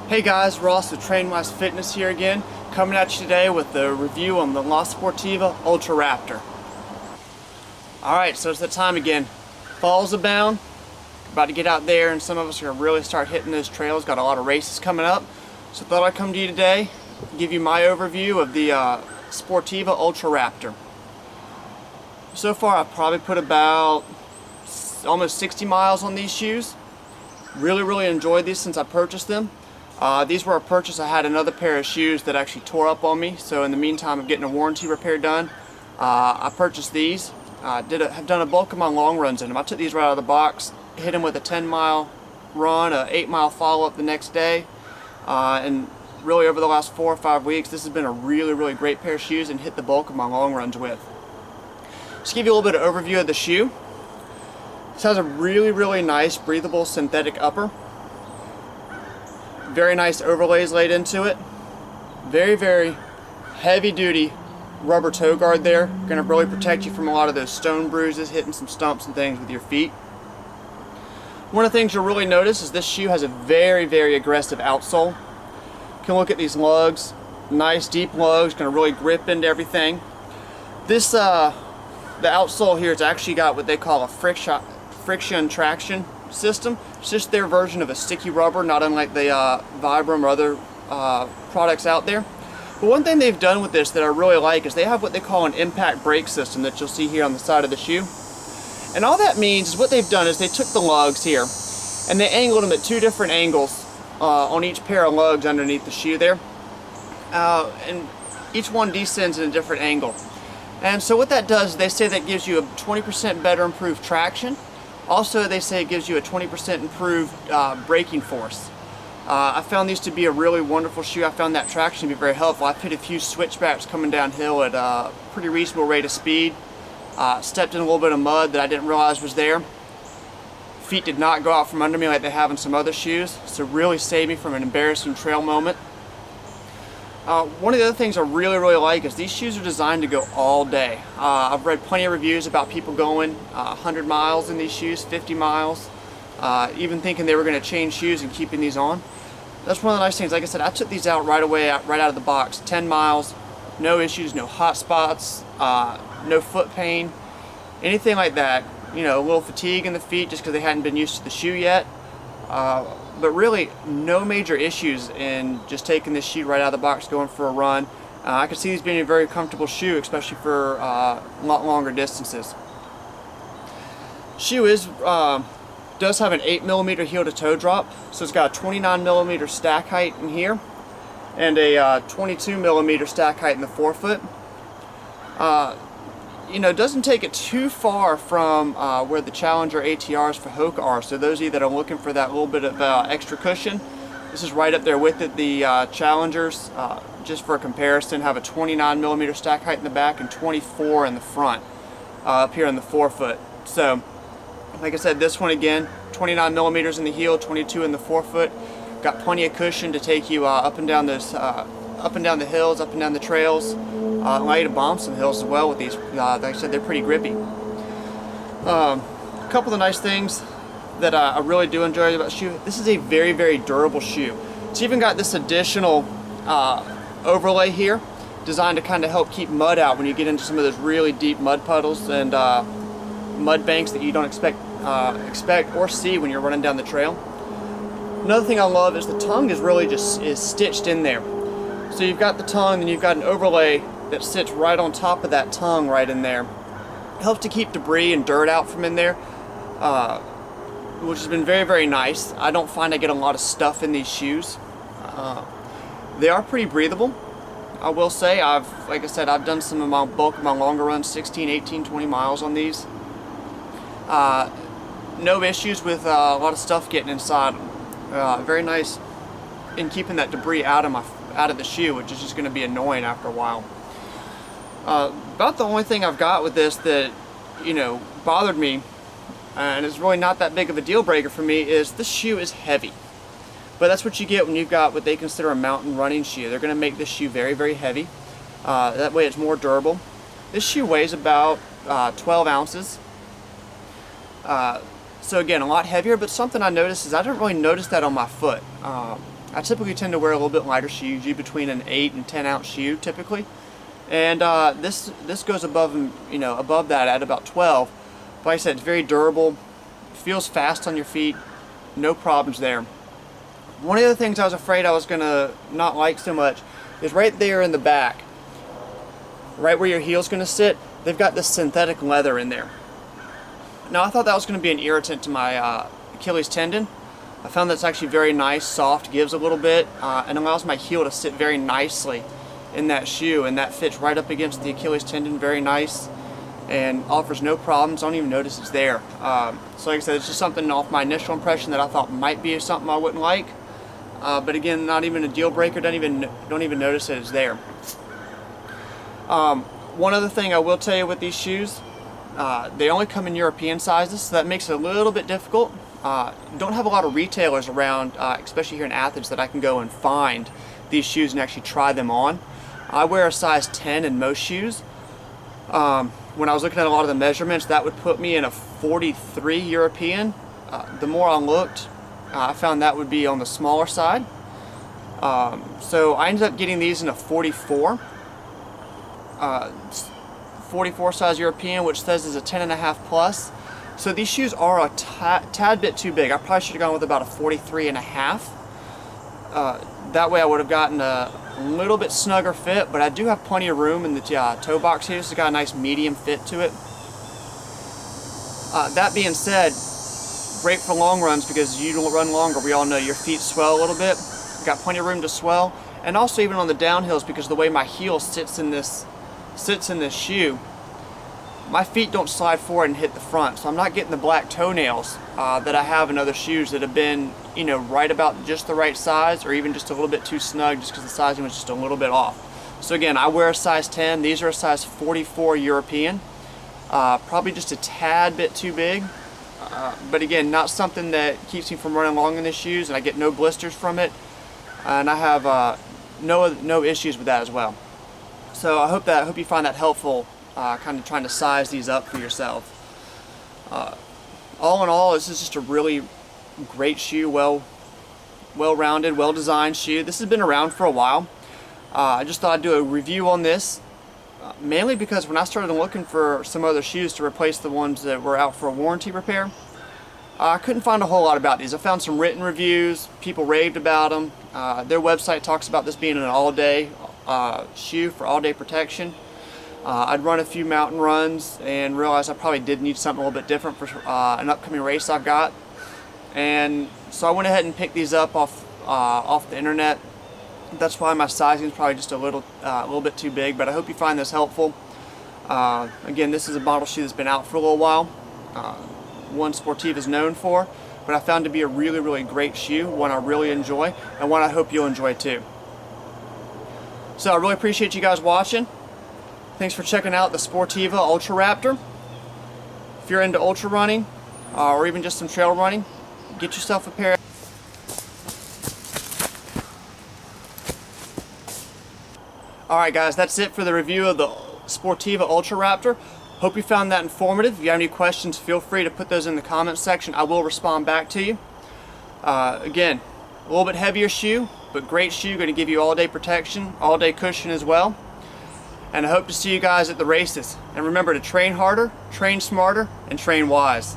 Hey guys, Ross with Trainwise Fitness here again, coming at you today with a review on the Sportiva Ultra Raptor. Alright, so it's the time again. Falls abound. About to get out there, and some of us are going to really start hitting those trails. Got a lot of races coming up. So I thought I'd come to you today, give you my overview of the Sportiva Ultra Raptor. So far I've probably put about almost 60 miles on these shoes. Really enjoyed these since I purchased them. These were a purchase. I had another pair of shoes that actually tore up on me, so in the meantime of getting a warranty repair done, I purchased these. Have done a bulk of my long runs in them. I took these right out of the box, hit them with a 10-mile run, a 8-mile follow-up the next day, and really over the last 4 or 5 weeks this has been a really great pair of shoes and hit the bulk of my long runs with. Just to give you a little bit of overview of the shoe. This has a really nice breathable synthetic upper. Very nice overlays laid into it. Very heavy duty rubber toe guard there. Going to really protect you from a lot of those stone bruises, hitting some stumps and things with your feet. One of the things you'll really notice is this shoe has a very aggressive outsole. You can look at these lugs. Nice deep lugs, going to really grip into everything. This the outsole here has actually got what they call a friction traction system. It's just their version of a sticky rubber, not unlike the Vibram or other products out there. But one thing they've done with this that I really like is they have what they call an impact brake system that you'll see here on the side of the shoe. And all that means is what they've done is they took the lugs here and they angled them at 2 different angles on each pair of lugs underneath the shoe there. And each one descends in a different angle. And so what that does, they say that gives you a 20% better improved traction. Also, they say it gives you a 20% improved braking force. I found these to be a really wonderful shoe. I found that traction to be very helpful. I've hit a few switchbacks coming downhill at a pretty reasonable rate of speed. Stepped in a little bit of mud that I didn't realize was there. Feet did not go out from under me like they have in some other shoes, so really saved me from an embarrassing trail moment. One of the other things I really like is these shoes are designed to go all day. I've read plenty of reviews about people going 100 miles in these shoes, 50 miles, even thinking they were going to change shoes and keeping these on. That's one of the nice things. Like I said, I took these out right away, right out of the box. 10 miles, no issues, no hot spots, no foot pain, anything like that. You know, a little fatigue in the feet just because they hadn't been used to the shoe yet. But really, no major issues in just taking this shoe right out of the box, going for a run. I can see these being a very comfortable shoe, especially for a lot longer distances. Shoe does have an 8mm heel to toe drop, so it's got a 29mm stack height in here and a 22mm stack height in the forefoot. You know, doesn't take it too far from where the Challenger ATRs for Hoka are. So those of you that are looking for that little bit of extra cushion, this is right up there with it. The Challengers, just for a comparison, have a 29mm stack height in the back and 24 in the front, up here in the forefoot. So, like I said, this one again, 29mm in the heel, 22 in the forefoot. Got plenty of cushion to take you up and down those, up and down the hills, up and down the trails. Allow you to bomb some hills as well with these. Like I said, they're pretty grippy. A couple of the nice things that I really do enjoy about the shoe. This is a very durable shoe. It's even got this additional overlay here, designed to kind of help keep mud out when you get into some of those really deep mud puddles and mud banks that you don't expect or see when you're running down the trail. Another thing I love is the tongue is really just stitched in there. So you've got the tongue, and you've got an overlay that sits right on top of that tongue right in there. It helps to keep debris and dirt out from in there, which has been very nice. I don't find I get a lot of stuff in these shoes. They are pretty breathable, I will say. Like I said, I've done some of my bulk of my longer runs, 16, 18, 20 miles on these. No issues with a lot of stuff getting inside them. Very nice in keeping that debris out of the shoe, which is just going to be annoying after a while. About the only thing I've got with this that, you know, bothered me, and it's really not that big of a deal breaker for me, is this shoe is heavy. But that's what you get when you've got what they consider a mountain running shoe. They're going to make this shoe very heavy. That way it's more durable. This shoe weighs about 12 ounces. So again, a lot heavier, but something I noticed is I didn't really notice that on my foot. I I typically tend to wear a little bit lighter shoe, usually between an 8 and 10 ounce shoe typically. And this goes above, you know, above that at about 12. But like I said, it's very durable, feels fast on your feet, no problems there. One of the other things I was afraid I was gonna not like so much is right there in the back, right where your heel's gonna sit, they've got this synthetic leather in there. Now I thought that was gonna be an irritant to my Achilles tendon. I found that's actually very nice, soft, gives a little bit, and allows my heel to sit very nicely in that shoe, and that fits right up against the Achilles tendon, very nice, and offers no problems. I don't even notice it's there. So like I said, it's just something off my initial impression that I thought might be something I wouldn't like, but again, not even a deal breaker. Don't even notice that it's there. One other thing I will tell you with these shoes, they only come in European sizes, so that makes it a little bit difficult. Don't have a lot of retailers around, especially here in Athens, that I can go and find these shoes and actually try them on. I wear a size 10 in most shoes. When I was looking at a lot of the measurements, that would put me in a 43 European. The more I looked, I found that would be on the smaller side. So I ended up getting these in a 44. 44 size European, which says is a 10.5 plus. So these shoes are a tad bit too big. I probably should have gone with about a 43.5. That way I would have gotten a little bit snugger fit, but I do have plenty of room in the toe box here. So it's got a nice medium fit to it. That being said, great for long runs because you don't run longer. We all know your feet swell a little bit. Got plenty of room to swell, and also even on the downhills, because of the way my heel sits in this shoe, my feet don't slide forward and hit the front, so I'm not getting the black toenails that I have in other shoes that have been, you know, right about just the right size, or even just a little bit too snug just because the sizing was just a little bit off. So again, I wear a size 10. These are a size 44 European. Probably just a tad bit too big, but again, not something that keeps me from running long in the shoes, and I get no blisters from it, and I have no issues with that as well. So I hope you find that helpful. Kind of trying to size these up for yourself. All in all, this is just a really great shoe, well-rounded, well-designed shoe. This has been around for a while. I just thought I'd do a review on this, mainly because when I started looking for some other shoes to replace the ones that were out for a warranty repair, I couldn't find a whole lot about these. I found some written reviews, people raved about them. Their website talks about this being an all-day shoe for all-day protection. I'd run a few mountain runs and realized I probably did need something a little bit different for an upcoming race I've got, and so I went ahead and picked these up off the internet. That's why my sizing is probably just a little bit too big, but I hope you find this helpful. Again, this is a model shoe that's been out for a little while, one Sportiva is known for, but I found to be a really great shoe, one I really enjoy, and one I hope you'll enjoy too. So I really appreciate you guys watching. Thanks for checking out the Sportiva Ultra Raptor. If you're into ultra running, or even just some trail running, get yourself a pair. Alright guys, that's it for the review of the Sportiva Ultra Raptor. Hope you found that informative. If you have any questions, feel free to put those in the comments section. I will respond back to you. Again, a little bit heavier shoe, but great shoe, going to give you all-day protection, all-day cushion as well. And I hope to see you guys at the races. And remember to train harder, train smarter, and train wise.